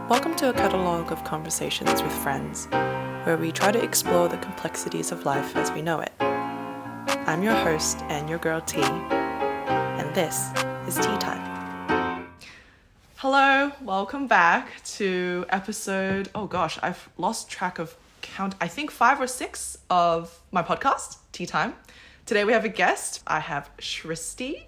Welcome to a catalogue of conversations with friends, where we try to explore the complexities of life as we know it. I'm your host and your girl T, and this is Tea Time. Hello, welcome back to episode, I've lost track of count, I think 5 or 6 of my podcast, Tea Time. Today we have a guest. I have Shristy.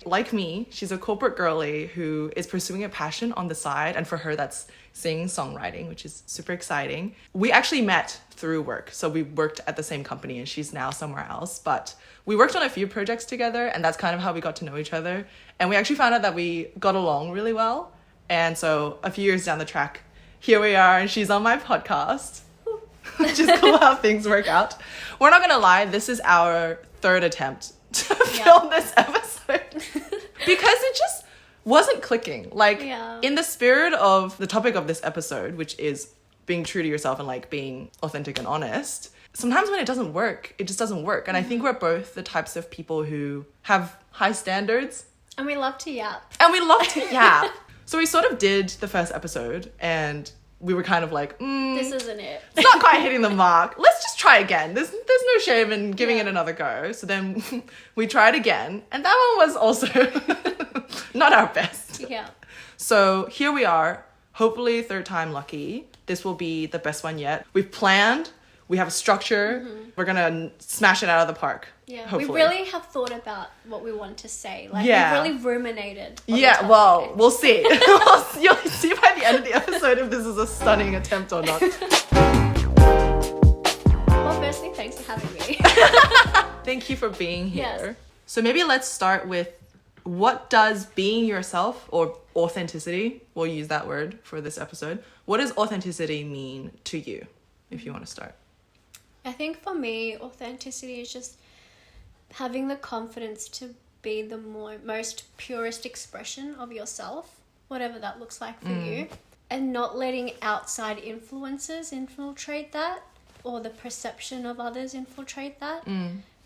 Like me, she's a corporate girly who is pursuing a passion on the side, and for her that's singing, songwriting, which is super exciting. We actually met through work, so we worked at the same company and she's now somewhere else, but we worked on a few projects together, and that's kind of how we got to know each other. And we actually found out that we got along really well, and so a few years down the track, here we are, and she's on my podcast. Just cool how things work out. We're not gonna lie, this is our third attempt to film this episode. Because it just wasn't clicking. In the spirit of the topic of this episode, which is being true to yourself and like being authentic and honest, sometimes when it doesn't work, it just doesn't work. And I think we're both the types of people who have high standards. And we love to yap. So we sort of did the first episode and we were kind of like, this isn't it. It's not quite hitting the mark. Let's just try again. There's no shame in giving it another go. So then we tried again. And that one was also not our best. Yeah. So here we are. Hopefully third time lucky. This will be the best one yet. We've planned. We have a structure. Mm-hmm. We're going to smash it out of the park. Yeah, hopefully. We really have thought about what we want to say. We've really ruminated. We'll see. You'll see by the end of the episode if this is a stunning attempt or not. Well, firstly, thanks for having me. Thank you for being here. Yes. So maybe let's start with, what does being yourself, or authenticity, we'll use that word for this episode, what does authenticity mean to you, if you want to start? I think for me, authenticity is just having the confidence to be the most purest expression of yourself, whatever that looks like for you, and not letting outside influences infiltrate that, or the perception of others infiltrate that,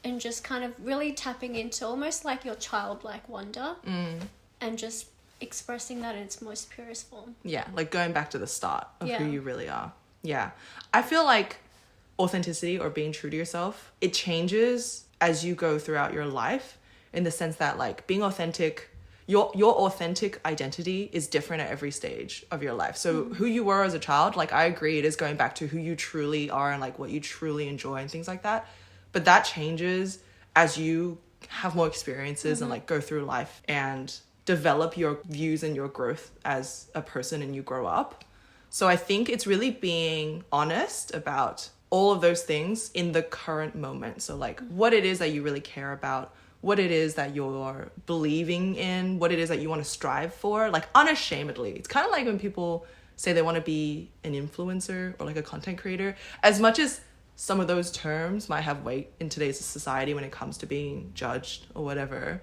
and just kind of really tapping into almost like your childlike wonder, and just expressing that in its most purest form. Yeah, like going back to the start of who you really are. Yeah. I feel like authenticity, or being true to yourself, it changes as you go throughout your life, in the sense that like being authentic, your authentic identity is different at every stage of your life. So who you were as a child, like I agree, it is going back to who you truly are and like what you truly enjoy and things like that. But that changes as you have more experiences and like go through life and develop your views and your growth as a person, and you grow up. So I think it's really being honest about all of those things in the current moment. So like what it is that you really care about, what it is that you're believing in, what it is that you want to strive for, like unashamedly. It's kind of like when people say they want to be an influencer or like a content creator. As much as some of those terms might have weight in today's society when it comes to being judged or whatever,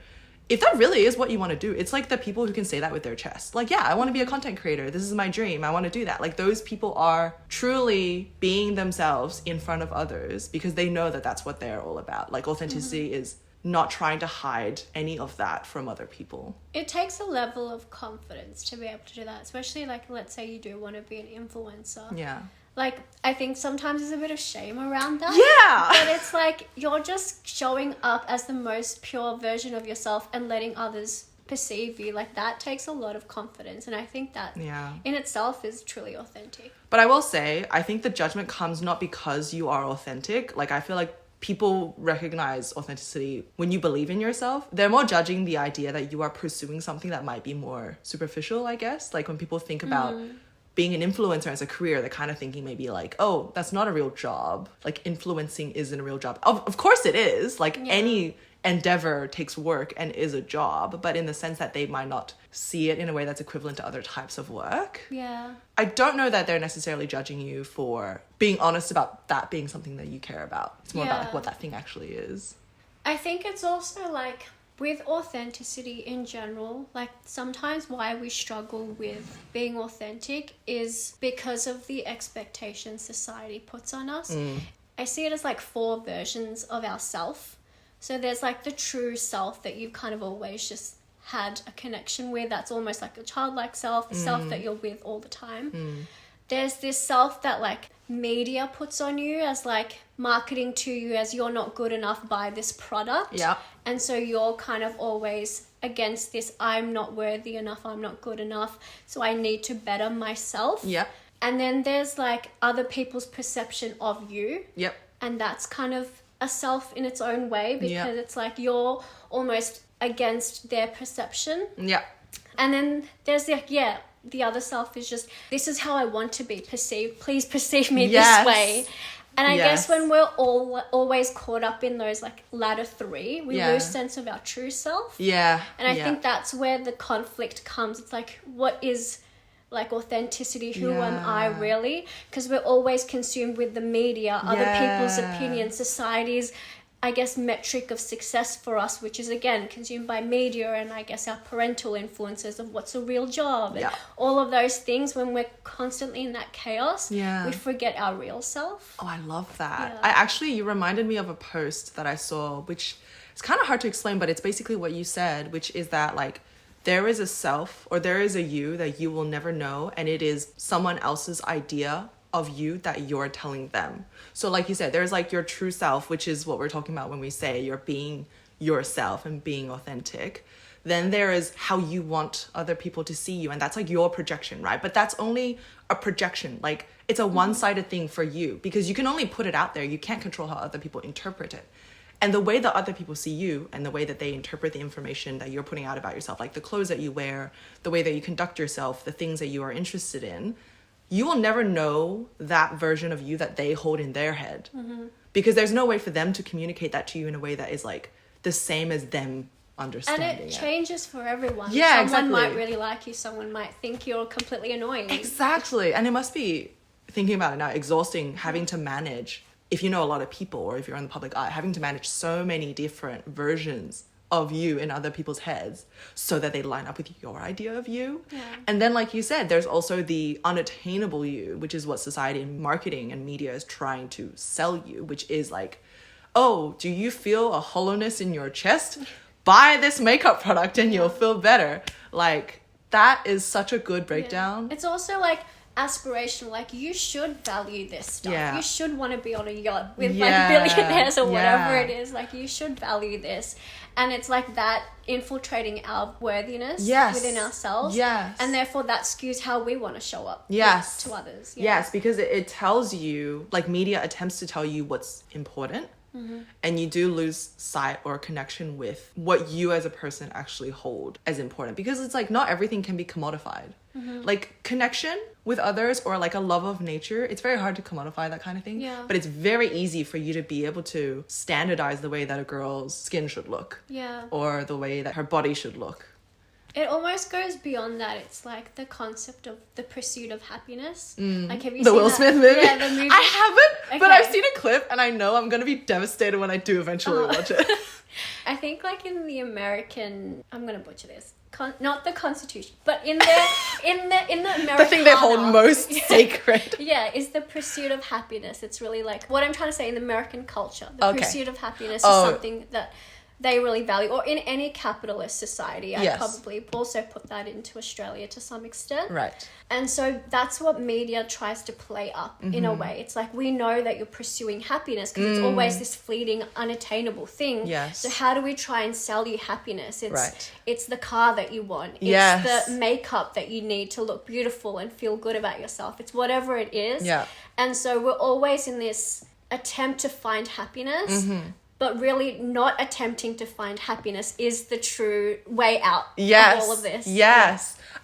if that really is what you want to do, it's like the people who can say that with their chest. Like, yeah, I want to be a content creator. This is my dream. I want to do that. Like, those people are truly being themselves in front of others because they know that that's what they're all about. Like, authenticity is not trying to hide any of that from other people. It takes a level of confidence to be able to do that, especially like, let's say you do want to be an influencer. Yeah. Like, I think sometimes there's a bit of shame around that. Yeah. But it's like, you're just showing up as the most pure version of yourself and letting others perceive you. Like, that takes a lot of confidence. And I think that in itself is truly authentic. But I will say, I think the judgment comes not because you are authentic. Like, I feel like people recognize authenticity when you believe in yourself. They're more judging the idea that you are pursuing something that might be more superficial, I guess. Like, when people think about being an influencer as a career, they're kind of thinking maybe like, oh, that's not a real job. Like, influencing isn't a real job. Of course it is. Like, any endeavor takes work and is a job, but in the sense that they might not see it in a way that's equivalent to other types of work. Yeah. I don't know that they're necessarily judging you for being honest about that being something that you care about. It's more about like what that thing actually is. I think it's also like, with authenticity in general, like sometimes why we struggle with being authentic is because of the expectations society puts on us. I see it as like 4 versions of ourself. So there's like the true self that you've kind of always just had a connection with, that's almost like a childlike self, the self that you're with all the time. There's this self that like media puts on you as like marketing to you as you're not good enough, buy this product. Yeah. And so you're kind of always against this, I'm not worthy enough, I'm not good enough, so I need to better myself. Yep. And then there's like other people's perception of you. Yep. And that's kind of a self in its own way, because it's like you're almost against their perception. Yeah. And then there's like, the other self is just, this is how I want to be perceived. Please perceive me this way. And I guess when we're always caught up in those like latter three, we lose sense of our true self. Yeah. And I think that's where the conflict comes. It's like, what is like authenticity? Who am I really? Because we're always consumed with the media, other people's opinions, society's, I guess, metric of success for us, which is again consumed by media and I guess our parental influences of what's a real job and all of those things. When we're constantly in that chaos, we forget our real self. Oh, I love that. You reminded me of a post that I saw, which it's kind of hard to explain, but it's basically what you said, which is that like there is a self or there is a you that you will never know, and it is someone else's idea of you that you're telling them. So like you said, there's like your true self, which is what we're talking about when we say you're being yourself and being authentic. Then there is how you want other people to see you, and that's like your projection, right? But that's only a projection. Like it's a one-sided thing for you, because you can only put it out there. You can't control how other people interpret it. And the way that other people see you and the way that they interpret the information that you're putting out about yourself, like the clothes that you wear, the way that you conduct yourself, the things that you are interested in, you will never know that version of you that they hold in their head, because there's no way for them to communicate that to you in a way that is like the same as them understanding it. And it changes for everyone. Yeah, someone might really like you, someone might think you're completely annoying. Exactly. And it must be, thinking about it now, exhausting having to manage, if you know a lot of people or if you're in the public eye, having to manage so many different versions of you in other people's heads so that they line up with your idea of you. And then like you said, there's also the unattainable you, which is what society and marketing and media is trying to sell you, which is like, oh, do you feel a hollowness in your chest? Buy this makeup product and you'll feel better. Like that is such a good breakdown. It's also like aspirational, like you should value this stuff. You should want to be on a yacht with like billionaires or whatever it is. Like you should value this. And it's like that infiltrating our worthiness within ourselves. And therefore that skews how we want to show up to others. Yes, because it tells you, like media attempts to tell you what's important. And you do lose sight or connection with what you as a person actually hold as important, because it's like not everything can be commodified. Like connection with others or like a love of nature, it's very hard to commodify that kind of thing. But it's very easy for you to be able to standardize the way that a girl's skin should look, or the way that her body should look. It almost goes beyond that. It's like the concept of the pursuit of happiness. Like, have you the seen Will that? Smith movie? Yeah, the movie. I haven't, but I've seen a clip and I know I'm going to be devastated when I do eventually watch it. I think like in the American, I'm going to butcher this, not the Constitution, but in the American, the thing they hold most sacred. Is the pursuit of happiness. It's really like what I'm trying to say in the American culture. The pursuit of happiness is something that they really value, or in any capitalist society. I'd probably also put that into Australia to some extent. Right. And so that's what media tries to play up in a way. It's like, we know that you're pursuing happiness because it's always this fleeting, unattainable thing. So how do we try and sell you happiness? It's the car that you want. It's the makeup that you need to look beautiful and feel good about yourself. It's whatever it is. And so we're always in this attempt to find happiness, but really not attempting to find happiness is the true way out of all of this.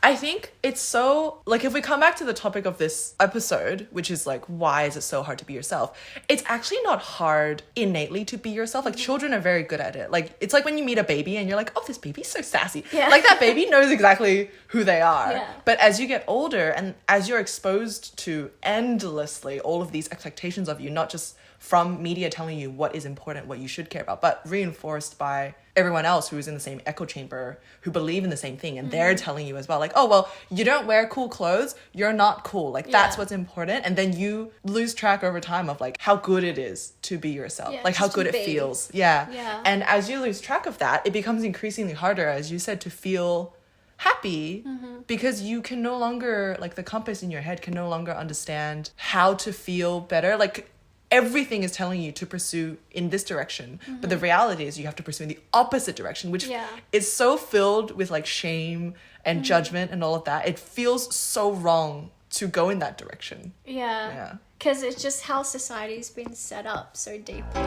I think it's so, like, if we come back to the topic of this episode, which is like, why is it so hard to be yourself? It's actually not hard innately to be yourself. Like, children are very good at it. Like, it's like when you meet a baby and you're like, oh, this baby's so sassy. Like, that baby knows exactly who they are. But as you get older and as you're exposed to endlessly all of these expectations of you, not just from media telling you what is important, what you should care about, but reinforced by everyone else who is in the same echo chamber who believe in the same thing, and they're telling you as well, like, oh, well, you don't wear cool clothes, you're not cool, like that's what's important. And then you lose track over time of like how good it is to be yourself, like how good it feels. And as you lose track of that, it becomes increasingly harder, as you said, to feel happy, because you can no longer, like, the compass in your head can no longer understand how to feel better. Like, everything is telling you to pursue in this direction, but the reality is you have to pursue in the opposite direction, which is so filled with like shame and judgment and all of that. It feels so wrong to go in that direction. Because it's just how society's been set up so deeply.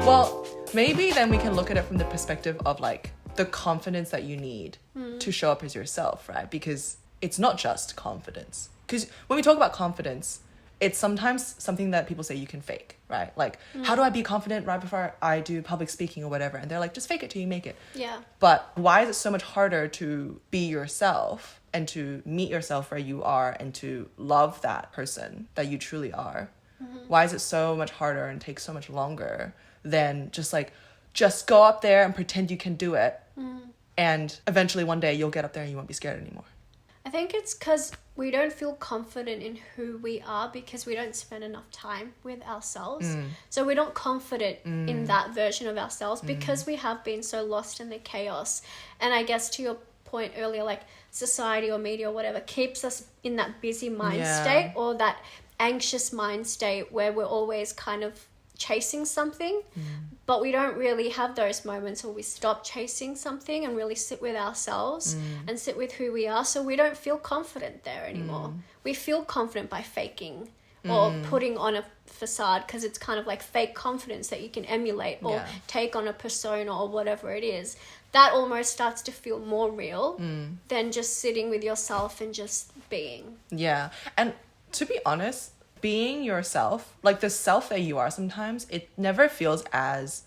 Well, maybe then we can look at it from the perspective of like the confidence that you need to show up as yourself, right? Because it's not just confidence. Because when we talk about confidence, it's sometimes something that people say you can fake, right? Like, how do I be confident right before I do public speaking or whatever? And they're like, just fake it till you make it. But why is it so much harder to be yourself and to meet yourself where you are and to love that person that you truly are? Why is it so much harder and takes so much longer than just go up there and pretend you can do it, and eventually one day you'll get up there and you won't be scared anymore? I think it's because we don't feel confident in who we are because we don't spend enough time with ourselves. So we're not confident in that version of ourselves because we have been so lost in the chaos. And I guess to your point earlier, like society or media or whatever keeps us in that busy mind state or that anxious mind state where we're always kind of chasing something, but we don't really have those moments where we stop chasing something and really sit with ourselves and sit with who we are. So we don't feel confident there anymore. We feel confident by faking or putting on a facade, because it's kind of like fake confidence that you can emulate or take on a persona or whatever it is. That almost starts to feel more real than just sitting with yourself and just being. And to be honest, being yourself, like the self that you are sometimes, it never feels as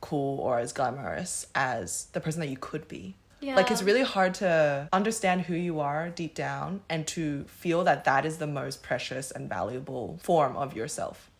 cool or as glamorous as the person that you could be. Like, it's really hard to understand who you are deep down and to feel that that is the most precious and valuable form of yourself.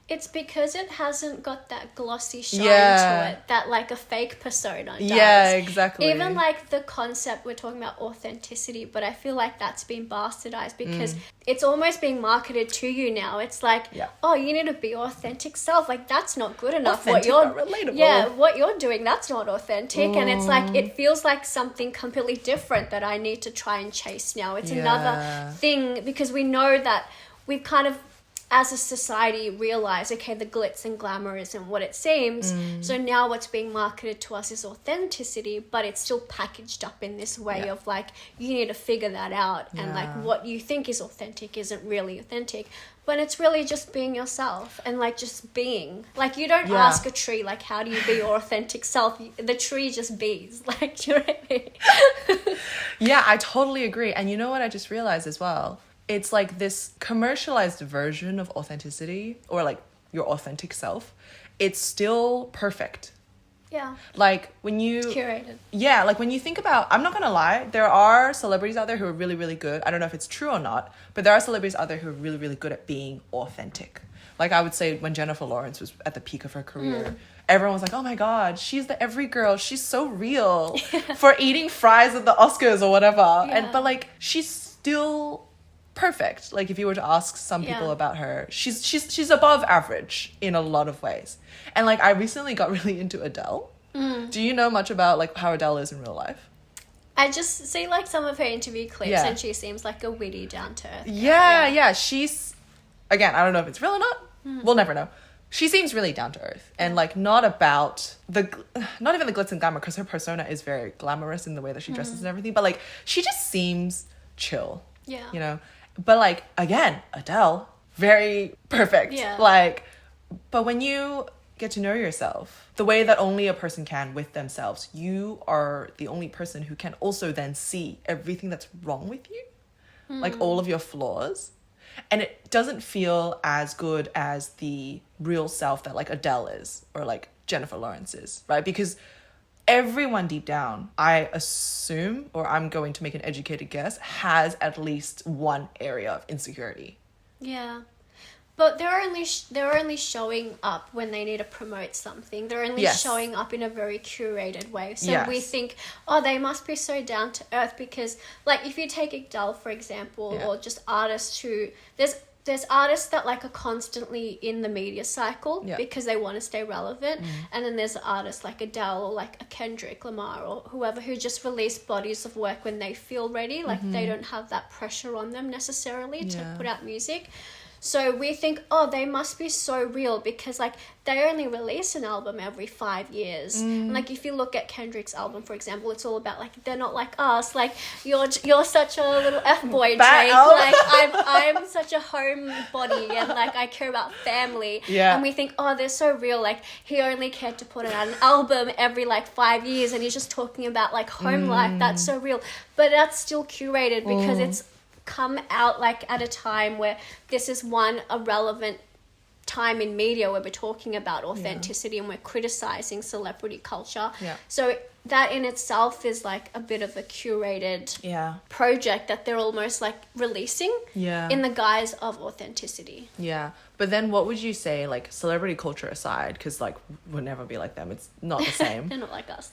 It's because it hasn't got that glossy shine to it that like a fake persona does. Exactly. Even like the concept, we're talking about authenticity, but I feel like that's been bastardized because it's almost being marketed to you now. It's like, oh, you need to be authentic self. Like, that's not good enough. Authentic, but relatable. What you're doing, that's not authentic. And it's like, it feels like something completely different that I need to try and chase now. It's another thing, because we know that we've kind of, as a society, realize, okay, the glitz and glamour isn't what it seems. So now what's being marketed to us is authenticity, but it's still packaged up in this way of like, you need to figure that out. And like what you think is authentic isn't really authentic, but it's really just being yourself and like just being. Like, you don't ask a tree, like, how do you be your authentic self? The tree just bees. Like, do you know what I mean? I totally agree. And you know what I just realized as well? It's like this commercialized version of authenticity, or like your authentic self. It's still perfect. Like when you... It's curated. Like when you think about... I'm not going to lie. There are celebrities out there who are really, really good. I don't know if it's true or not, but there are celebrities out there who are really, really good at being authentic. Like, I would say when Jennifer Lawrence was at the peak of her career, everyone was like, oh my God, she's the every girl. She's so real for eating fries at the Oscars or whatever. But like, she's still... perfect. Like, if you were to ask some people about her, she's above average in a lot of ways. And like, I recently got really into Adele. Do you know much about like how Adele is in real life? I just see like some of her interview clips and she seems like a witty, down to earth. She's, again, I don't know if it's real or not. We'll never know. She seems really down to earth and like not even the glitz and glamour, because her persona is very glamorous in the way that she dresses and everything, but like, she just seems chill. You know? But like, again, Adele, very perfect. Like, but when you get to know yourself the way that only a person can with themselves, you are the only person who can also then see everything that's wrong with you, like all of your flaws. And it doesn't feel as good as the real self that like Adele is, or like Jennifer Lawrence is, right? Because everyone deep down, I assume, or I'm going to make an educated guess, has at least one area of insecurity. But they're only showing up when they need to promote something. They're only showing up in a very curated way. So we think, oh, they must be so down to earth because, like, if you take Igdal, for example, or just artists who... There's artists that, like, are constantly in the media cycle because they want to stay relevant. And then there's artists like Adele or, like, a Kendrick Lamar or whoever who just release bodies of work when they feel ready. Like, they don't have that pressure on them necessarily to put out music. So we think, oh, they must be so real because, like, they only release an album every 5 years. And, like, if you look at Kendrick's album, for example, it's all about, like, they're not like us. Like, you're such a little F-boy, Drake. Like, I'm such a homebody and, like, I care about family. Yeah. And we think, oh, they're so real. Like, he only cared to put out an album every, like, 5 years and he's just talking about, like, home life. That's so real. But that's still curated because it's come out, like, at a time where this is a relevant time in media where we're talking about authenticity and we're criticizing celebrity culture. So that in itself is, like, a bit of a curated project that they're almost, like, releasing in the guise of authenticity. But then what would you say, like, celebrity culture aside, because, like, we'll never be like them, it's not the same. They're not like us.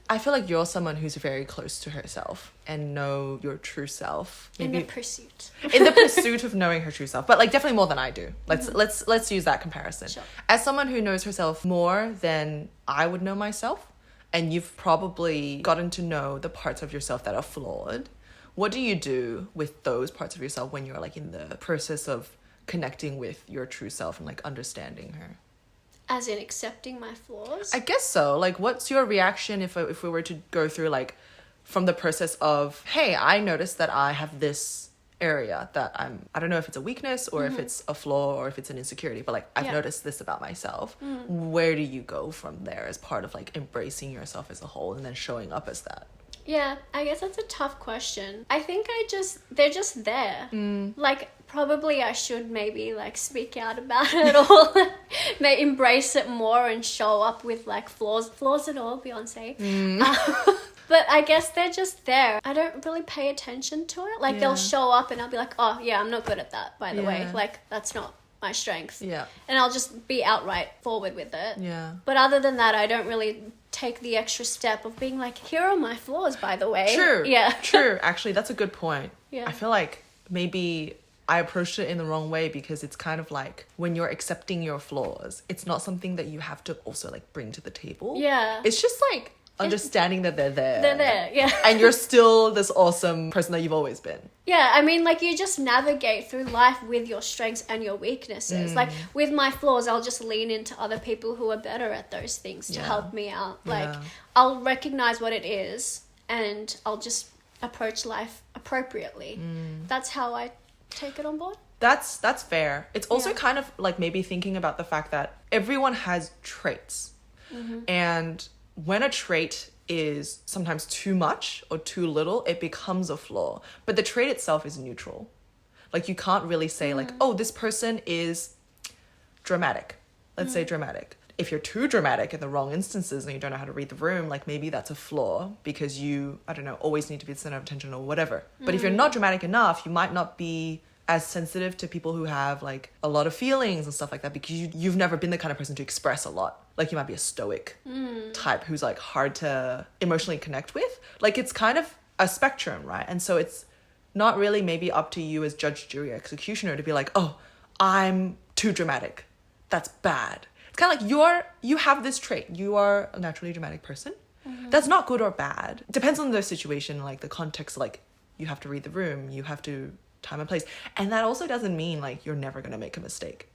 I feel like you're someone who's very close to herself and know your true self. Maybe, in the pursuit. In the pursuit of knowing her true self. But, like, definitely more than I do. Let's use that comparison. Sure. As someone who knows herself more than I would know myself, and you've probably gotten to know the parts of yourself that are flawed, what do you do with those parts of yourself when you're, like, in the process of connecting with your true self and, like, understanding her? As in accepting my flaws? I guess so. Like, what's your reaction if we were to go through, like, from the process of, hey, I noticed that I have this area that I don't know if it's a weakness or if it's a flaw or if it's an insecurity, but, like, I've noticed this about myself. Where do you go from there as part of, like, embracing yourself as a whole and then showing up as that? Yeah, I guess that's a tough question. I think they're just there. Like, probably I should maybe, like, speak out about it or may embrace it more and show up with, like, flaws and all, Beyonce. But I guess they're just there. I don't really pay attention to it. Like, they'll show up and I'll be like, oh, yeah, I'm not good at that, by the way. Like, that's not my strength. Yeah. And I'll just be outright forward with it. Yeah. But other than that, I don't really take the extra step of being like, here are my flaws, by the way. True. Yeah. True. Actually, that's a good point. Yeah. I feel like maybe I approached it in the wrong way because it's kind of like when you're accepting your flaws, it's not something that you have to also, like, bring to the table. Yeah. It's just, like, understanding that they're there. They're there, yeah. And you're still this awesome person that you've always been. Yeah, I mean, like, you just navigate through life with your strengths and your weaknesses. Like, with my flaws, I'll just lean into other people who are better at those things to help me out. Like, I'll recognize what it is and I'll just approach life appropriately. That's how I take it on board. That's fair. It's also kind of like maybe thinking about the fact that everyone has traits. And when a trait is sometimes too much or too little, it becomes a flaw. But the trait itself is neutral. Like, you can't really say, like, oh, this person is dramatic. Let's say dramatic. If you're too dramatic in the wrong instances and you don't know how to read the room, like, maybe that's a flaw because you, I don't know, always need to be the center of attention or whatever. But if you're not dramatic enough, you might not be as sensitive to people who have, like, a lot of feelings and stuff like that because you've never been the kind of person to express a lot. Like, you might be a stoic type who's, like, hard to emotionally connect with. Like, it's kind of a spectrum, right? And so it's not really maybe up to you as judge, jury, executioner to be like, oh, I'm too dramatic. That's bad. It's kind of like you have this trait. You are a naturally dramatic person. That's not good or bad. It depends on the situation, like, the context. Like, you have to read the room. You have to time and place. And that also doesn't mean, like, you're never going to make a mistake.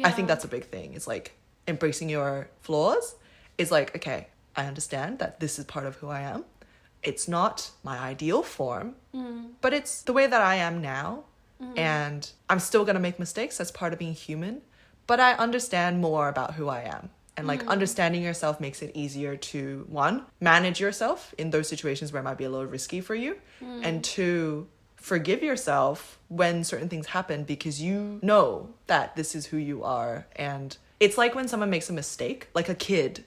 I think that's a big thing. It's like embracing your flaws is like, okay, I understand that this is part of who I am. It's not my ideal form, but it's the way that I am now. And I'm still going to make mistakes. That's part of being human. But I understand more about who I am. And, like, understanding yourself makes it easier to, one, manage yourself in those situations where it might be a little risky for you. And two, forgive yourself when certain things happen because you know that this is who you are. And it's like when someone makes a mistake, like a kid,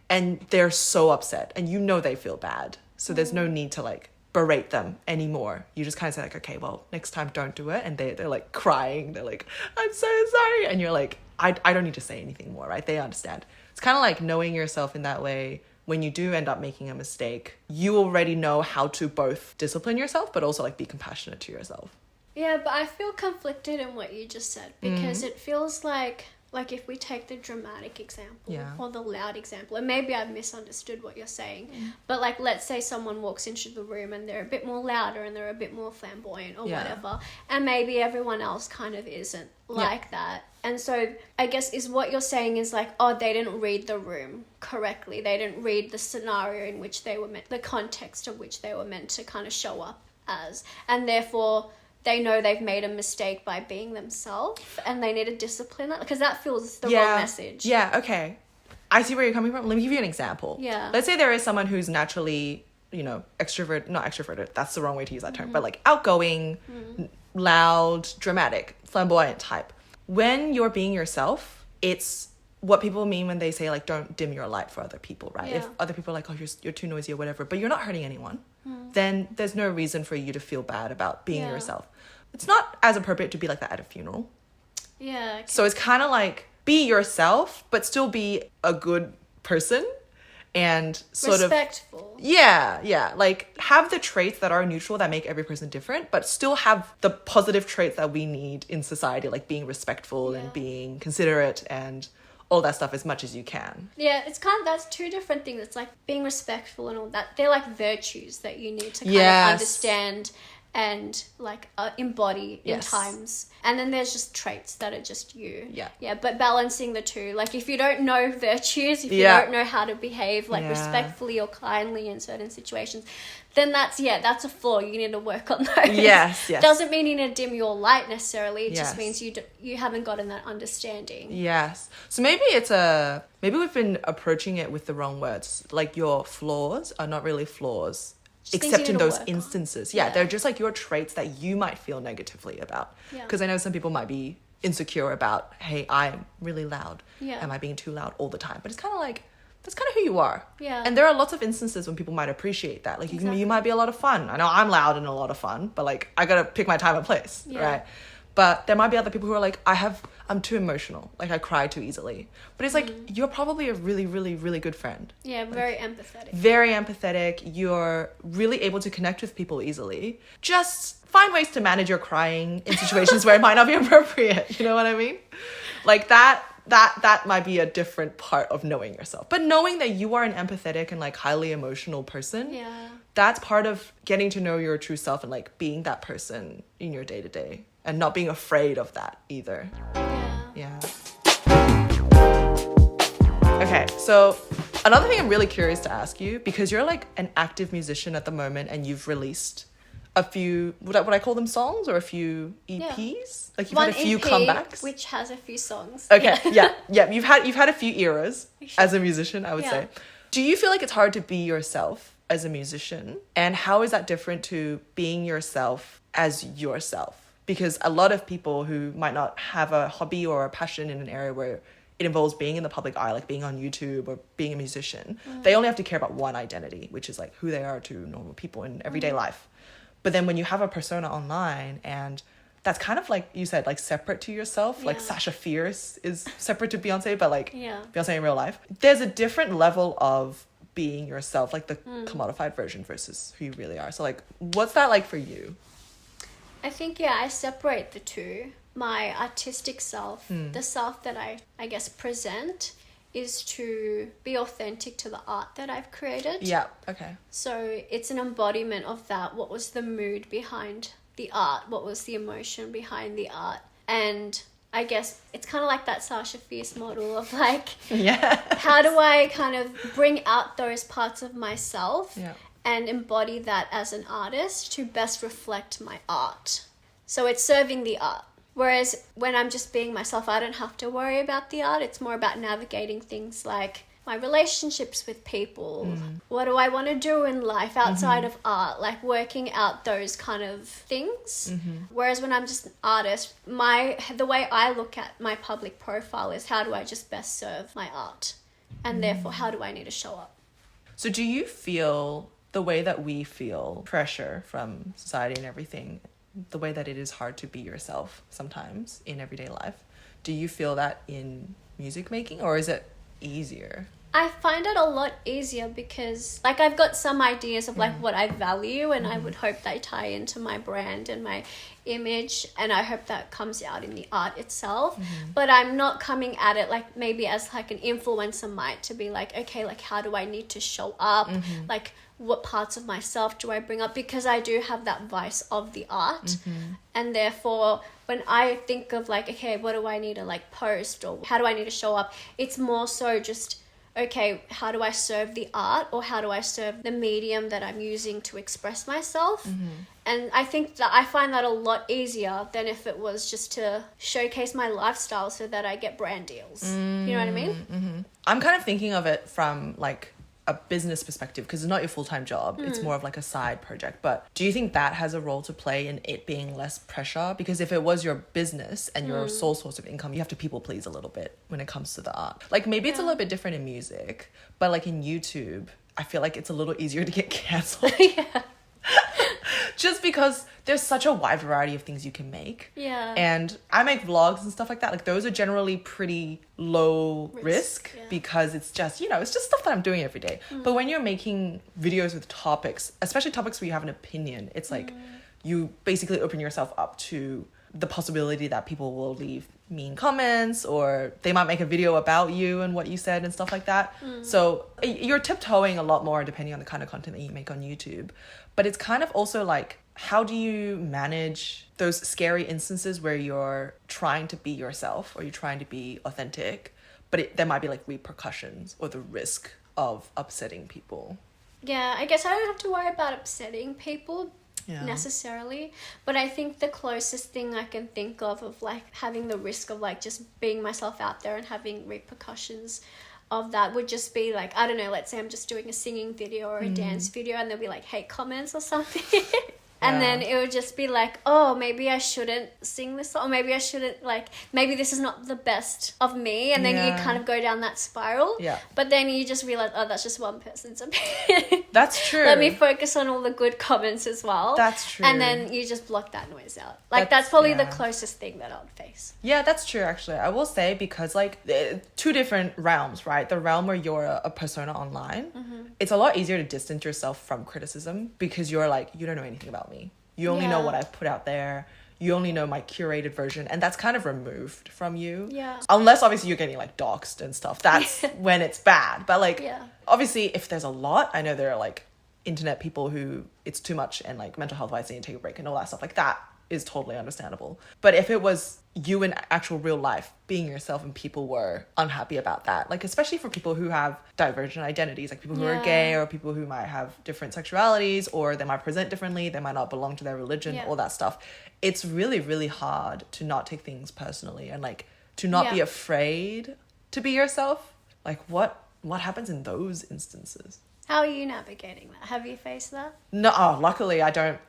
and they're so upset and you know they feel bad. So there's no need to, like, berate them anymore. You just kind of say like, okay, well, next time don't do it. And they're like crying. They're like, I'm so sorry. And you're like, I don't need to say anything more, right? They understand. It's kind of like knowing yourself in that way. When you do end up making a mistake, you already know how to both discipline yourself, but also like be compassionate to yourself. Yeah, but I feel conflicted in what you just said, because it feels like if we take the dramatic example or the loud example, and maybe I've misunderstood what you're saying, but like, let's say someone walks into the room and they're a bit more louder and they're a bit more flamboyant or whatever, and maybe everyone else kind of isn't like that. And so I guess is what you're saying is like, oh, they didn't read the room correctly. They didn't read the scenario in which they were meant, the context of which they were meant to kind of show up as. And therefore they know they've made a mistake by being themselves, and they need to discipline it, because that feels the wrong message. Yeah, okay. I see where you're coming from. Let me give you an example. Yeah. Let's say there is someone who's naturally, not extroverted, that's the wrong way to use that term, but like outgoing, loud, dramatic, flamboyant type. When you're being yourself, it's what people mean when they say like, don't dim your light for other people, right? Yeah. If other people are like, oh, you're too noisy or whatever, but you're not hurting anyone, then there's no reason for you to feel bad about being yourself. It's not as appropriate to be like that at a funeral. Yeah. Okay. So it's kind of like, be yourself, but still be a good person and sort respectful. Yeah. Like, have the traits that are neutral that make every person different, but still have the positive traits that we need in society, like being respectful and being considerate and all that stuff as much as you can. Yeah, it's kind of, that's two different things. It's like being respectful and all that. They're like virtues that you need to kind of understand and like embody in times. And then there's just traits that are just you. Yeah, but balancing the two. Like, if you don't know virtues, if you don't know how to behave like respectfully or kindly in certain situations, then that's a flaw. You need to work on those. Yes. Doesn't mean you need to dim your light necessarily. It just means you haven't gotten that understanding. Yes. So maybe maybe we've been approaching it with the wrong words. Like, your flaws are not really flaws. Just except in those instances. Yeah, they're just like your traits that you might feel negatively about. Because I know some people might be insecure about, hey, I'm really loud. Am I being too loud all the time? But it's kind of like, that's kind of who you are. Yeah. And there are lots of instances when people might appreciate that. Like, you might be a lot of fun. I know I'm loud and a lot of fun, but like, I gotta pick my time and place, right? But there might be other people who are like, I'm too emotional. Like, I cry too easily. But it's like, you're probably a really, really, really good friend. Yeah, very empathetic. Very empathetic. You're really able to connect with people easily. Just find ways to manage your crying in situations where it might not be appropriate. You know what I mean? Like, that might be a different part of knowing yourself. But knowing that you are an empathetic and like highly emotional person, that's part of getting to know your true self and like being that person in your day-to-day. And not being afraid of that either. Yeah. Okay, so another thing I'm really curious to ask you, because you're like an active musician at the moment and you've released a few, would I call them songs, or a few EPs? Like, you've had a few comebacks. Which has a few songs. Okay, yeah. You've had a few eras as a musician, I would say. Do you feel like it's hard to be yourself as a musician? And how is that different to being yourself as yourself? Because a lot of people who might not have a hobby or a passion in an area where it involves being in the public eye, like being on YouTube or being a musician, they only have to care about one identity, which is like who they are to normal people in everyday life. But then when you have a persona online, and that's kind of like you said, like separate to yourself, like Sasha Fierce is separate to Beyonce, but like Beyonce in real life, there's a different level of being yourself, like the commodified version versus who you really are. So like, what's that like for you? I think, I separate the two. My artistic self, the self that I guess present, is to be authentic to the art that I've created. Yeah, okay. So it's an embodiment of that. What was the mood behind the art? What was the emotion behind the art? And I guess it's kind of like that Sasha Fierce model of like, how do I kind of bring out those parts of myself and embody that as an artist to best reflect my art. So it's serving the art. Whereas when I'm just being myself, I don't have to worry about the art. It's more about navigating things like my relationships with people. What do I want to do in life outside of art? Like working out those kind of things. Whereas when I'm just an artist, the way I look at my public profile is, how do I just best serve my art? And therefore, how do I need to show up? So do you feel the way that we feel pressure from society and everything, the way that it is hard to be yourself sometimes in everyday life, do you feel that in music making, or is it easier? I find it a lot easier because like I've got some ideas of like what I value, and I would hope they tie into my brand and my image, and I hope that comes out in the art itself. But I'm not coming at it like maybe as like an influencer might, to be like, okay, like how do I need to show up? Like what parts of myself do I bring up? Because I do have that vice of the art. And therefore when I think of like, okay, what do I need to like post, or how do I need to show up? It's more so just, okay, how do I serve the art, or how do I serve the medium that I'm using to express myself? And I think that I find that a lot easier than if it was just to showcase my lifestyle so that I get brand deals. You know what I mean? I'm kind of thinking of it from like a business perspective, because it's not your full-time job. It's more of like a side project. But do you think that has a role to play in it being less pressure? Because if it was your business and your sole source of income, you have to people please a little bit when it comes to the art. Like maybe it's a little bit different in music, but like in YouTube, I feel like it's a little easier to get cancelled. Just because there's such a wide variety of things you can make. And I make vlogs and stuff like that. Like those are generally pretty low risk because it's just, you know, it's just stuff that I'm doing every day. But when you're making videos with topics, especially topics where you have an opinion, it's like you basically open yourself up to the possibility that people will leave mean comments, or they might make a video about you and what you said and stuff like that. So you're tiptoeing a lot more depending on the kind of content that you make on YouTube. But it's kind of also like, how do you manage those scary instances where you're trying to be yourself, or you're trying to be authentic, but there might be like repercussions or the risk of upsetting people? Yeah, I guess I don't have to worry about upsetting people necessarily, but I think the closest thing I can think of like having the risk of like just being myself out there and having repercussions of that would just be like, I don't know, let's say I'm just doing a singing video or a dance video, and there'll be like hate comments or something. And then it would just be like, oh, maybe I shouldn't sing this song. Or maybe I shouldn't, like, maybe this is not the best of me. And then you kind of go down that spiral. But then you just realize, oh, that's just one person's opinion. That's true. Let me focus on all the good comments as well. That's true. And then you just block that noise out. Like, that's probably the closest thing that I would face. Yeah, that's true, actually. I will say, because, like, two different realms, right? The realm where you're a persona online, it's a lot easier to distance yourself from criticism, because you're like, you don't know anything about me. You only know what I've put out there. You only know my curated version, and that's kind of removed from you. Unless obviously you're getting like doxxed and stuff. That's when it's bad. But like obviously if there's a lot, I know there are like internet people who it's too much and like mental health wise they need to take a break and all that stuff. Like that is totally understandable. But if it was you in actual real life being yourself and people were unhappy about that, like especially for people who have divergent identities, like people who are gay, or people who might have different sexualities, or they might present differently, they might not belong to their religion, all that stuff, it's really, really hard to not take things personally and like to not be afraid to be yourself. Like what happens in those instances? How are you navigating that? Have you faced that? No, luckily I don't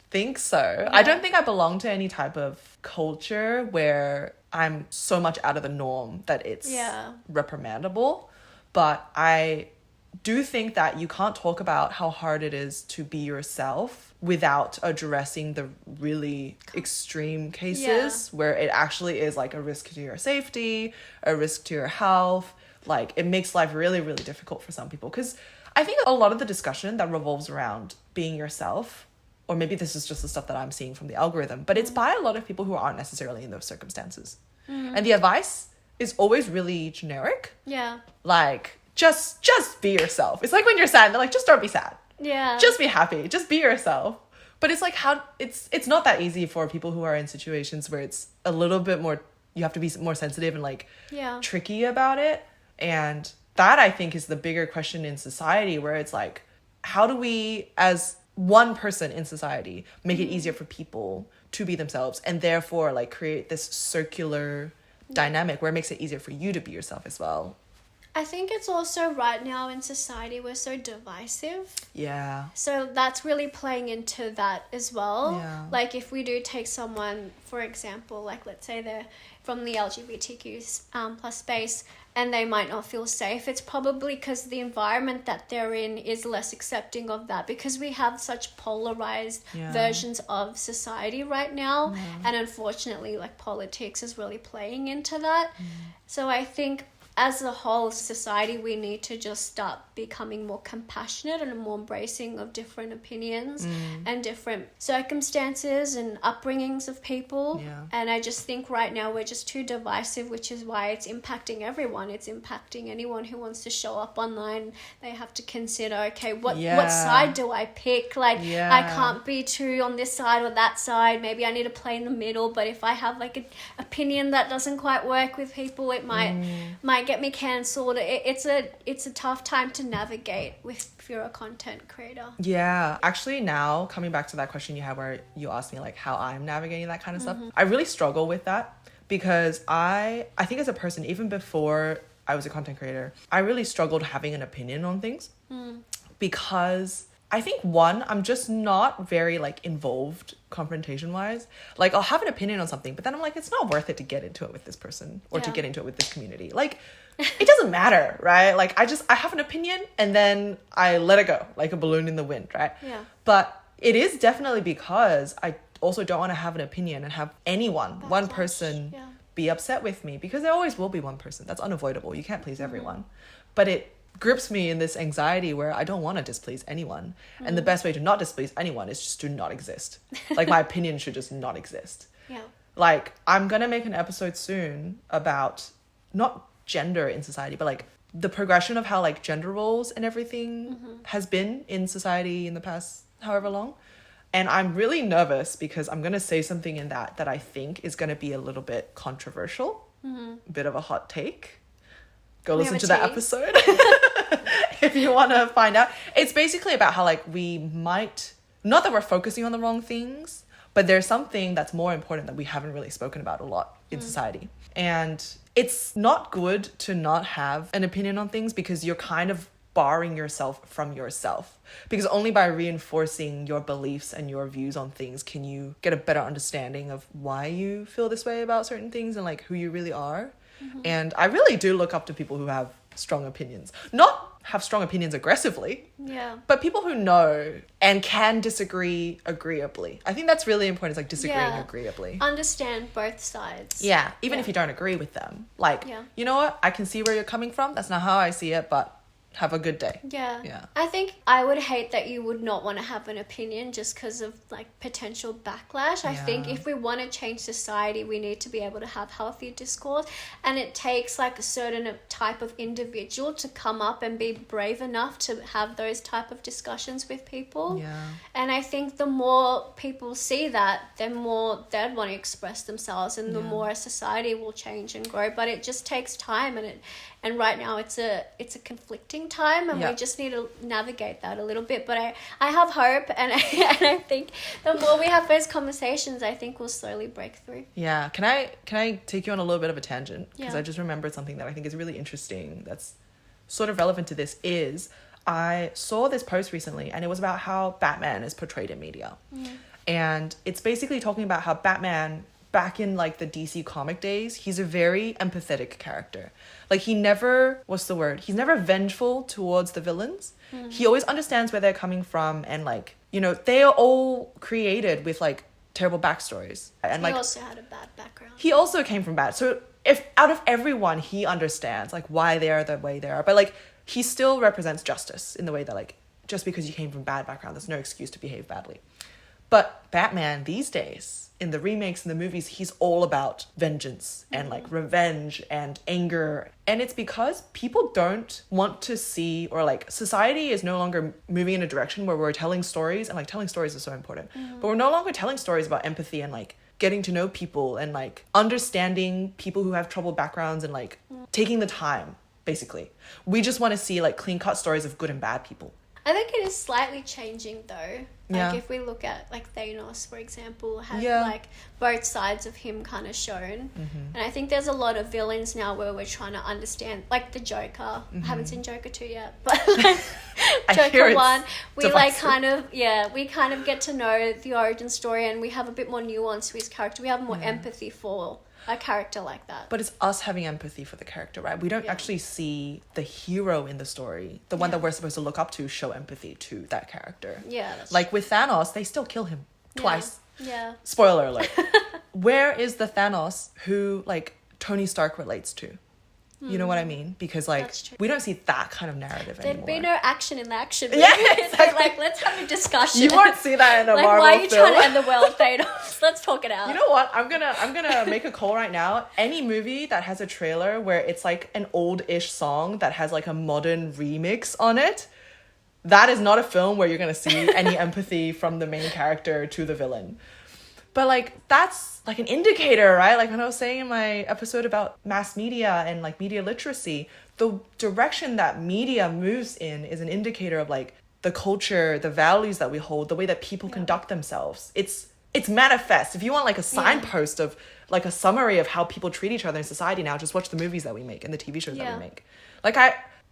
think so. I don't think I belong to any type of culture where I'm so much out of the norm that it's reprimandable. But I do think that you can't talk about how hard it is to be yourself without addressing the really extreme cases where it actually is like a risk to your safety, a risk to your health. Like it makes life really, really difficult for some people, because I think a lot of the discussion that revolves around being yourself, or maybe this is just the stuff that I'm seeing from the algorithm, but it's by a lot of people who aren't necessarily in those circumstances. And the advice is always really generic. Like, just be yourself. It's like when you're sad, they're like, just don't be sad. Just be happy. Just be yourself. But it's like it's not that easy for people who are in situations where it's a little bit more, you have to be more sensitive and like tricky about it. And that I think is the bigger question in society, where it's like, how do we as one person in society make it easier for people to be themselves, and therefore like create this circular dynamic where it makes it easier for you to be yourself as well? I think it's also right now in society we're so divisive. So that's really playing into that as well. Like if we do take someone, for example, like let's say they're from the LGBTQ plus space, and they might not feel safe. It's probably because the environment that they're in is less accepting of that, because we have such polarized versions of society right now. And unfortunately, like, politics is really playing into that. So I think as a whole society, we need to just start becoming more compassionate and more embracing of different opinions and different circumstances and upbringings of people. And I just think right now we're just too divisive, which is why it's impacting everyone. It's impacting anyone who wants to show up online. They have to consider, okay, what side do I pick? Like, I can't be too on this side or that side. Maybe I need to play in the middle. But if I have like an opinion that doesn't quite work with people, it might get me cancelled. It's a tough time to navigate if you're a content creator. Yeah, actually, now coming back to that question you had where you asked me like how I'm navigating that kind of stuff, I really struggle with that, because I think as a person, even before I was a content creator, I really struggled having an opinion on things, because I think, one, I'm just not very like involved confrontation wise. Like, I'll have an opinion on something, but then I'm like, it's not worth it to get into it with this person or to get into it with this community. Like, it doesn't matter, right? Like, I have an opinion and then I let it go like a balloon in the wind, right? Yeah. But it is definitely because I also don't want to have an opinion and have anyone, one person, be upset with me, because there always will be one person. That's unavoidable. You can't please everyone. But it grips me in this anxiety where I don't want to displease anyone. And the best way to not displease anyone is just to not exist. Like, my opinion should just not exist. Yeah. Like, I'm going to make an episode soon about not gender in society, but like the progression of how like gender roles and everything has been in society in the past however long. And I'm really nervous because I'm going to say something in that I think is going to be a little bit controversial, a bit of a hot take. Go listen to that episode if you want to find out. It's basically about how like we might, not that we're focusing on the wrong things, but there's something that's more important that we haven't really spoken about a lot in society. And it's not good to not have an opinion on things, because you're kind of barring yourself from yourself. Because only by reinforcing your beliefs and your views on things can you get a better understanding of why you feel this way about certain things and like who you really are. And I really do look up to people who have strong opinions. Not have strong opinions aggressively, but people who know and can disagree agreeably. I think that's really important. It's like disagreeing agreeably. Understand both sides. Yeah, even if you don't agree with them. Like, you know what? I can see where you're coming from. That's not how I see it, but have a good day. Yeah. I think I would hate that you would not want to have an opinion just because of like potential backlash. I think if we want to change society, we need to be able to have healthy discourse, and it takes like a certain type of individual to come up and be brave enough to have those type of discussions with people. And I think the more people see that, the more they'd want to express themselves, and the more a society will change and grow. But it just takes time, and right now it's a conflicting time, and we just need to navigate that a little bit. But I have hope, and I think the more we have those conversations, I think we'll slowly break through. Yeah. Can I take you on a little bit of a tangent? Because I just remembered something that I think is really interesting that's sort of relevant to this. Is I saw this post recently, and it was about how Batman is portrayed in media. And it's basically talking about how Batman, back in like the DC comic days, he's a very empathetic character. Like, he never, he's never vengeful towards the villains. He always understands where they're coming from, and like, you know, they are all created with like terrible backstories. And he also had a bad background. He also came from bad. So if out of everyone, he understands like why they are the way they are, but like he still represents justice in the way that like, just because you came from bad background, there's no excuse to behave badly. But Batman these days, in the remakes and the movies, he's all about vengeance and like revenge and anger. And it's because people don't want to see, or like society is no longer moving in a direction where we're telling stories, and like telling stories is so important. But we're no longer telling stories about empathy and like getting to know people and like understanding people who have troubled backgrounds and like taking the time, basically. We just want to see like clean-cut stories of good and bad people. I think it is slightly changing though. Like if we look at like Thanos, for example, had like both sides of him kind of shown. And I think there's a lot of villains now where we're trying to understand, like the Joker. I haven't seen Joker 2 yet, but like, Joker one, we like kind of get to know the origin story, and we have a bit more nuance to his character. We have more empathy for a character like that. But it's us having empathy for the character, right? We don't actually see the hero in the story, the one that we're supposed to look up to, show empathy to that character. Yeah, that's like with Thanos, they still kill him twice. Yeah. Spoiler alert. Where is the Thanos who like Tony Stark relates to? You know what I mean? Because like we don't see that kind of narrative anymore. There'd be no action in the action movie. Yeah, exactly. Like, let's have a discussion. You won't see that in a like, Marvel film. why are you trying to end the world, Thanos? Let's talk it out. You know what? I'm gonna make a call right now. Any movie that has a trailer where it's like an old-ish song that has like a modern remix on it, that is not a film where you're gonna see any empathy from the main character to the villain. But like that's like an indicator, right? Like when I was saying in my episode about mass media and like media literacy, the direction that media moves in is an indicator of like the culture, the values that we hold, the way that people conduct themselves. It's manifest. If you want like a signpost of like a summary of how people treat each other in society now, just watch the movies that we make and the TV shows that we make. Like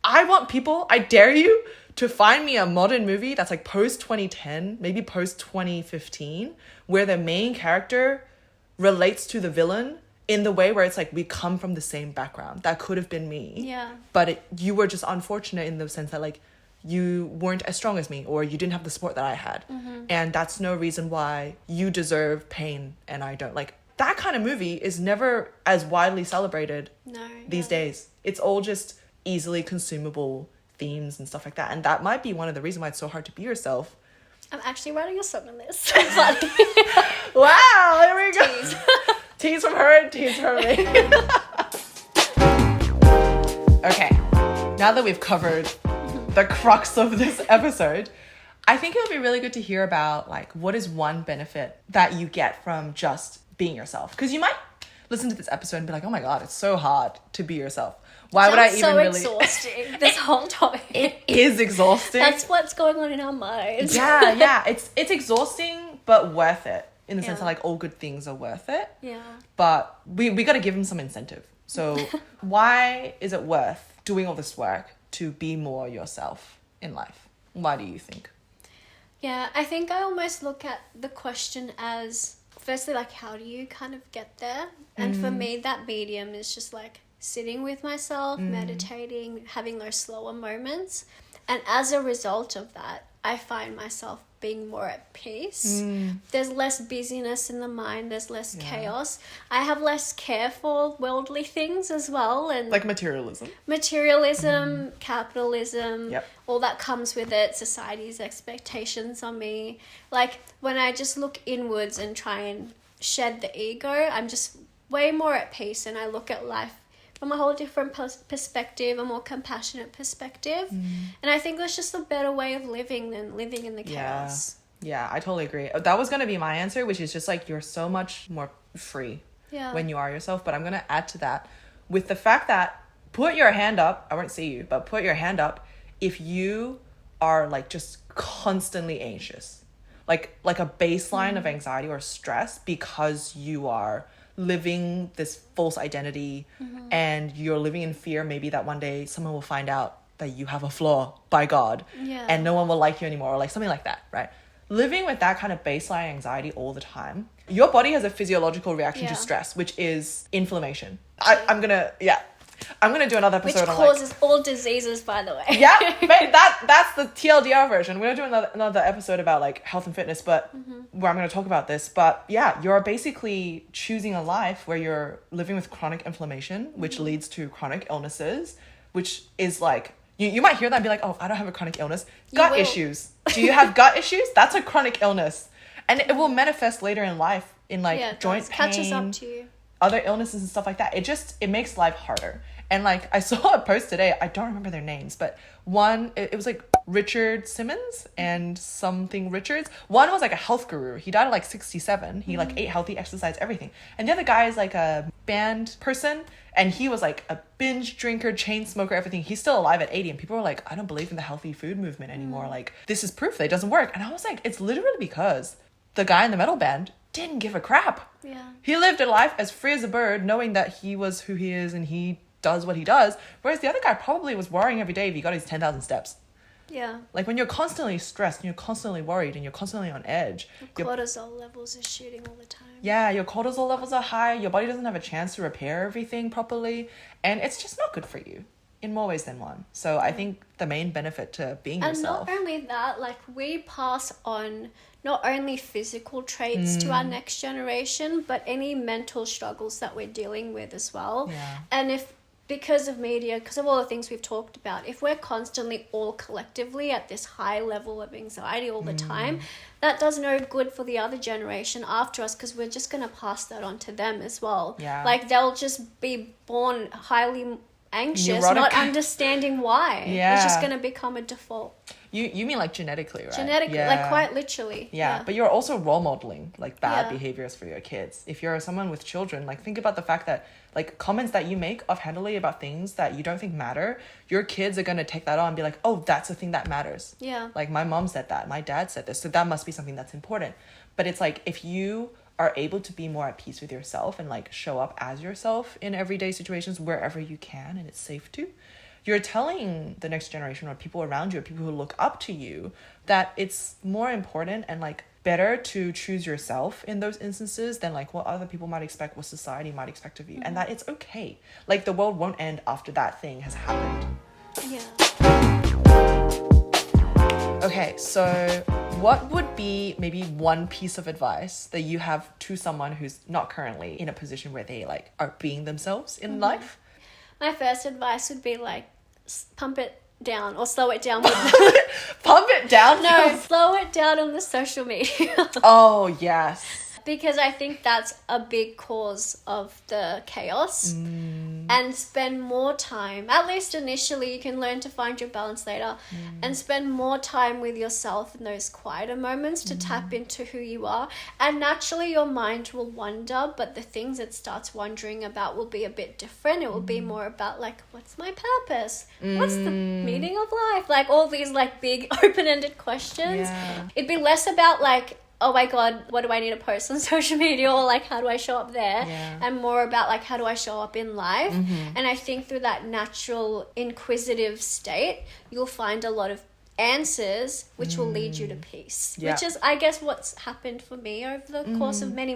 I want people, I dare you to find me a modern movie that's like post 2010, maybe post 2015, where the main character relates to the villain in the way where it's like we come from the same background. That could have been me. Yeah. But you were just unfortunate in the sense that like you weren't as strong as me, or you didn't have the support that I had. Mm-hmm. And that's no reason why you deserve pain and I don't. Like that kind of movie is never as widely celebrated these days. It's all just easily consumable themes and stuff like that. And that might be one of the reasons why it's so hard to be yourself. I'm actually writing a song on this. Funny. Wow, there we go. Tease. Tease from her and tease from me. Okay, now that we've covered the crux of this episode, I think it would be really good to hear about like what is one benefit that you get from just being yourself. Because you might listen to this episode and be like, oh my God, it's so hard to be yourself. Why would I even so really... exhausting, this whole topic. It is exhausting. That's what's going on in our minds. Yeah. It's exhausting, but worth it. In the sense that like all good things are worth it. Yeah. But we got to give them some incentive. So why is it worth doing all this work to be more yourself in life? Why do you think? Yeah, I think I almost look at the question as, firstly, like, how do you kind of get there? And for me, that medium is just like sitting with myself, meditating, having those slower moments. And as a result of that, I find myself being more at peace. There's less busyness in the mind. There's less chaos. I have less care for worldly things as well. And like materialism, capitalism, all that comes with it, society's expectations on me. Like when I just look inwards and try and shed the ego, I'm just way more at peace, and I look at life from a whole different perspective, a more compassionate perspective. And I think that's just a better way of living than living in the chaos. Yeah, I totally agree. That was going to be my answer, which is just like you're so much more free when you are yourself. But I'm going to add to that with the fact that put your hand up. I won't see you, but put your hand up if you are like just constantly anxious, like a baseline of anxiety or stress because you are living this false identity and you're living in fear maybe that one day someone will find out that you have a flaw by God and no one will like you anymore, or like something like that, right? Living with that kind of baseline anxiety all the time, your body has a physiological reaction to stress, which is inflammation. I'm gonna do another episode which causes all diseases, by the way. Yeah, but that's the TLDR version. We're gonna do another episode about like health and fitness, but where I'm gonna talk about this. But yeah, you're basically choosing a life where you're living with chronic inflammation, which leads to chronic illnesses, which is like you might hear that and be like, oh, I don't have a chronic illness. Gut issues. Do you have gut issues? That's a chronic illness, and it will manifest later in life in like joint pain, catches up to you. Other illnesses and stuff like that. It makes life harder. And like I saw a post today, I don't remember their names, but one, it was like Richard Simmons and something Richards. One was like a health guru. He died at like 67. He like ate healthy, exercised, everything. And the other guy is like a band person, and he was like a binge drinker, chain smoker, everything. He's still alive at 80, and people were like, I don't believe in the healthy food movement anymore. Like, this is proof that it doesn't work. And I was like, it's literally because the guy in the metal band didn't give a crap. Yeah. He lived a life as free as a bird, knowing that he was who he is and he does what he does, whereas the other guy probably was worrying every day if he got his 10,000 steps. Yeah. Like when you're constantly stressed and you're constantly worried and you're constantly on edge. Your cortisol levels are shooting all the time. Yeah, your cortisol levels are high. Your body doesn't have a chance to repair everything properly. And it's just not good for you in more ways than one. So I think the main benefit to being yourself. And not only that, like we pass on not only physical traits to our next generation, but any mental struggles that we're dealing with as well. Yeah. And if because of media, because of all the things we've talked about, if we're constantly all collectively at this high level of anxiety all the time, that does no good for the other generation after us, because we're just going to pass that on to them as well. Yeah. Like they'll just be born highly anxious, Neurotic. not understanding why. Yeah. It's just going to become a default. You mean like genetically, right? Genetically, like quite literally. Yeah, but you're also role modeling like bad Yeah. behaviors for your kids. If you're someone with children, like think about the fact that like comments that you make offhandedly about things that you don't think matter, your kids are going to take that on and be like, oh, that's a thing that matters. Yeah. Like my mom said that, my dad said this, so that must be something that's important. But it's like if you are able to be more at peace with yourself and like show up as yourself in everyday situations wherever you can and it's safe to, you're telling the next generation or people around you or people who look up to you that it's more important and like better to choose yourself in those instances than like what other people might expect, what society might expect of you, and that it's okay. Like the world won't end after that thing has happened. Yeah. Okay, so what would be maybe one piece of advice that you have to someone who's not currently in a position where they like are being themselves in life? My first advice would be like pump it down or slow it down with Pump it down? no, slow it down on the social media. Oh, yes. Because I think that's a big cause of the chaos. And spend more time, at least initially, you can learn to find your balance later, and spend more time with yourself in those quieter moments to tap into who you are. And naturally your mind will wander, but the things it starts wondering about will be a bit different. It will be more about like, what's my purpose? What's the meaning of life? Like all these like big open-ended questions. Yeah. It'd be less about like, oh my God, what do I need to post on social media, or like how do I show up there, and more about like how do I show up in life. And I think through that natural inquisitive state you'll find a lot of answers which will lead you to peace, which is I guess what's happened for me over the course of many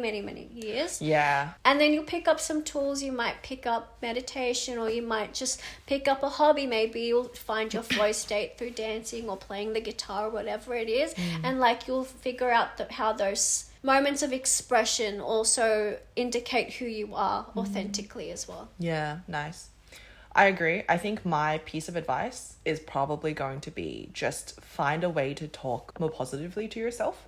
years. And then you'll pick up some tools. You might pick up meditation, or you might just pick up a hobby. Maybe you'll find your flow state through dancing or playing the guitar or whatever it is, and like you'll figure out how those moments of expression also indicate who you are authentically as well. Yeah, nice. I agree. I think my piece of advice is probably going to be just find a way to talk more positively to yourself.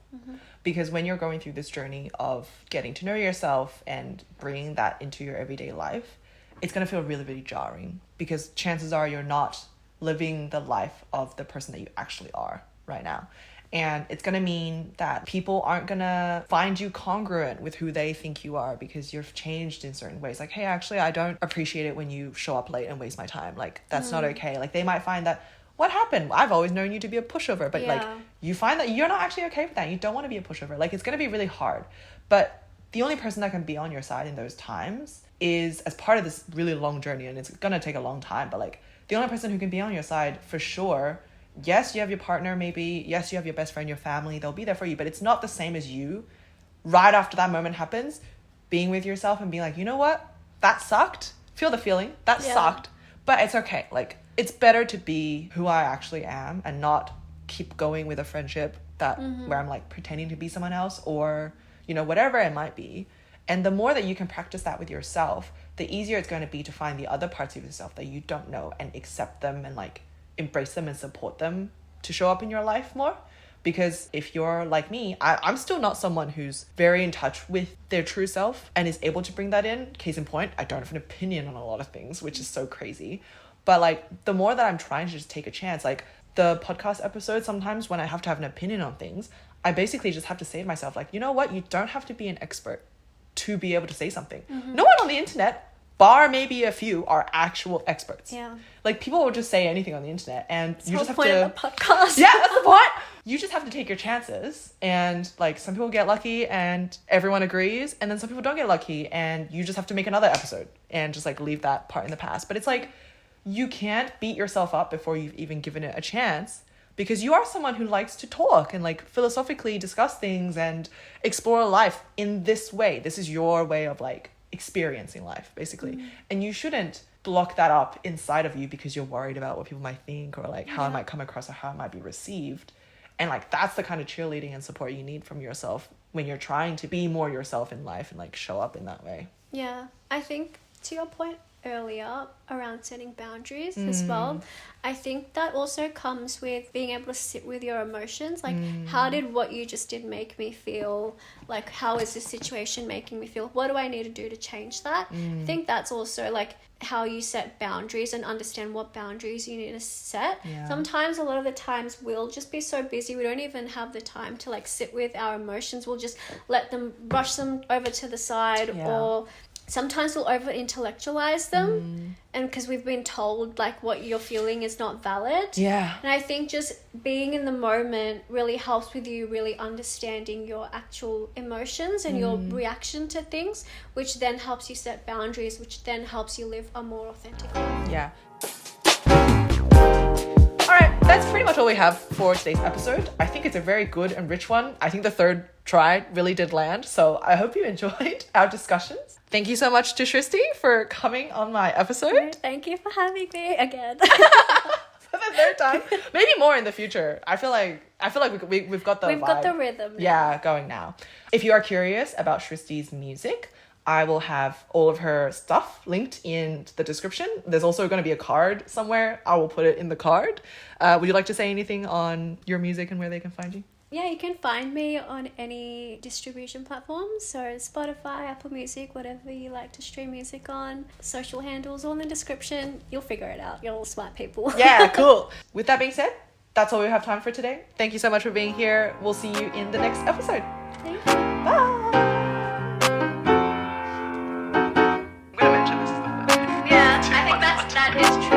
Because when you're going through this journey of getting to know yourself and bringing that into your everyday life, it's going to feel really, really jarring, because chances are you're not living the life of the person that you actually are right now. And it's going to mean that people aren't going to find you congruent with who they think you are because you've changed in certain ways. Like, hey, actually, I don't appreciate it when you show up late and waste my time. Like, that's not okay. Like, they might find that, what happened? I've always known you to be a pushover. But, like, you find that you're not actually okay with that. You don't want to be a pushover. Like, it's going to be really hard. But the only person that can be on your side in those times is, as part of this really long journey, and it's going to take a long time, but, like, the only person who can be on your side for sure, yes, you have your partner maybe, yes, you have your best friend, your family, they'll be there for you, but it's not the same as you, right after that moment happens, being with yourself and being like, you know what, that sucked, feel the feeling, that sucked, but it's okay. Like, it's better to be who I actually am and not keep going with a friendship that where I'm like pretending to be someone else, or, you know, whatever it might be. And the more that you can practice that with yourself, the easier it's going to be to find the other parts of yourself that you don't know and accept them and like embrace them and support them to show up in your life more. Because if you're like me, I'm still not someone who's very in touch with their true self and is able to bring that in. Case in point, I don't have an opinion on a lot of things, which is so crazy. But like, the more that I'm trying to just take a chance, like the podcast episodes, sometimes when I have to have an opinion on things, I basically just have to say to myself, like, you know what, you don't have to be an expert to be able to say something. No one on the internet, bar maybe a few, are actual experts. Like, people will just say anything on the internet, and you just have to. That's the point of the podcast. Yeah, that's the point. You just have to take your chances, and like, some people get lucky and everyone agrees, and then some people don't get lucky, and you just have to make another episode and just like leave that part in the past. But it's like, you can't beat yourself up before you've even given it a chance, because you are someone who likes to talk and like philosophically discuss things and explore life in this way. This is your way of like experiencing life, basically. And you shouldn't block that up inside of you because you're worried about what people might think or like how it might come across or how it might be received. And like that's the kind of cheerleading and support you need from yourself when you're trying to be more yourself in life and like show up in that way. Yeah, I think to your point earlier around setting boundaries as well, I think that also comes with being able to sit with your emotions. Like, how did what you just did make me feel? Like, how is this situation making me feel? What do I need to do to change that? I think that's also like how you set boundaries and understand what boundaries you need to set. Sometimes, a lot of the times, we'll just be so busy we don't even have the time to like sit with our emotions. We'll just let them, brush them over to the side, or sometimes we'll over intellectualize them, and because we've been told like what you're feeling is not valid. And I think just being in the moment really helps with you really understanding your actual emotions and your reaction to things, which then helps you set boundaries, which then helps you live a more authentic life. All right, that's pretty much all we have for today's episode. I think it's a very good and rich one. I think the third try really did land, so I hope you enjoyed our discussions. Thank you so much to Shristy for coming on my episode. Thank you for having me again. For the third time. Maybe more in the future. I feel like we've got the vibe. Got the rhythm now. Yeah, going now. If you are curious about Shristy's music, I will have all of her stuff linked in the description. There's also going to be a card somewhere. I will put it in the card. Would you like to say anything on your music and where they can find you? Yeah, you can find me on any distribution platforms. So Spotify, Apple Music, whatever you like to stream music on. Social handles all in the description. You'll figure it out. You're all smart people. Yeah, cool. With that being said, that's all we have time for today. Thank you so much for being here. We'll see you in the next episode. Thank you. Bye. I'm going to mention this is the first. Yeah, I think that is true.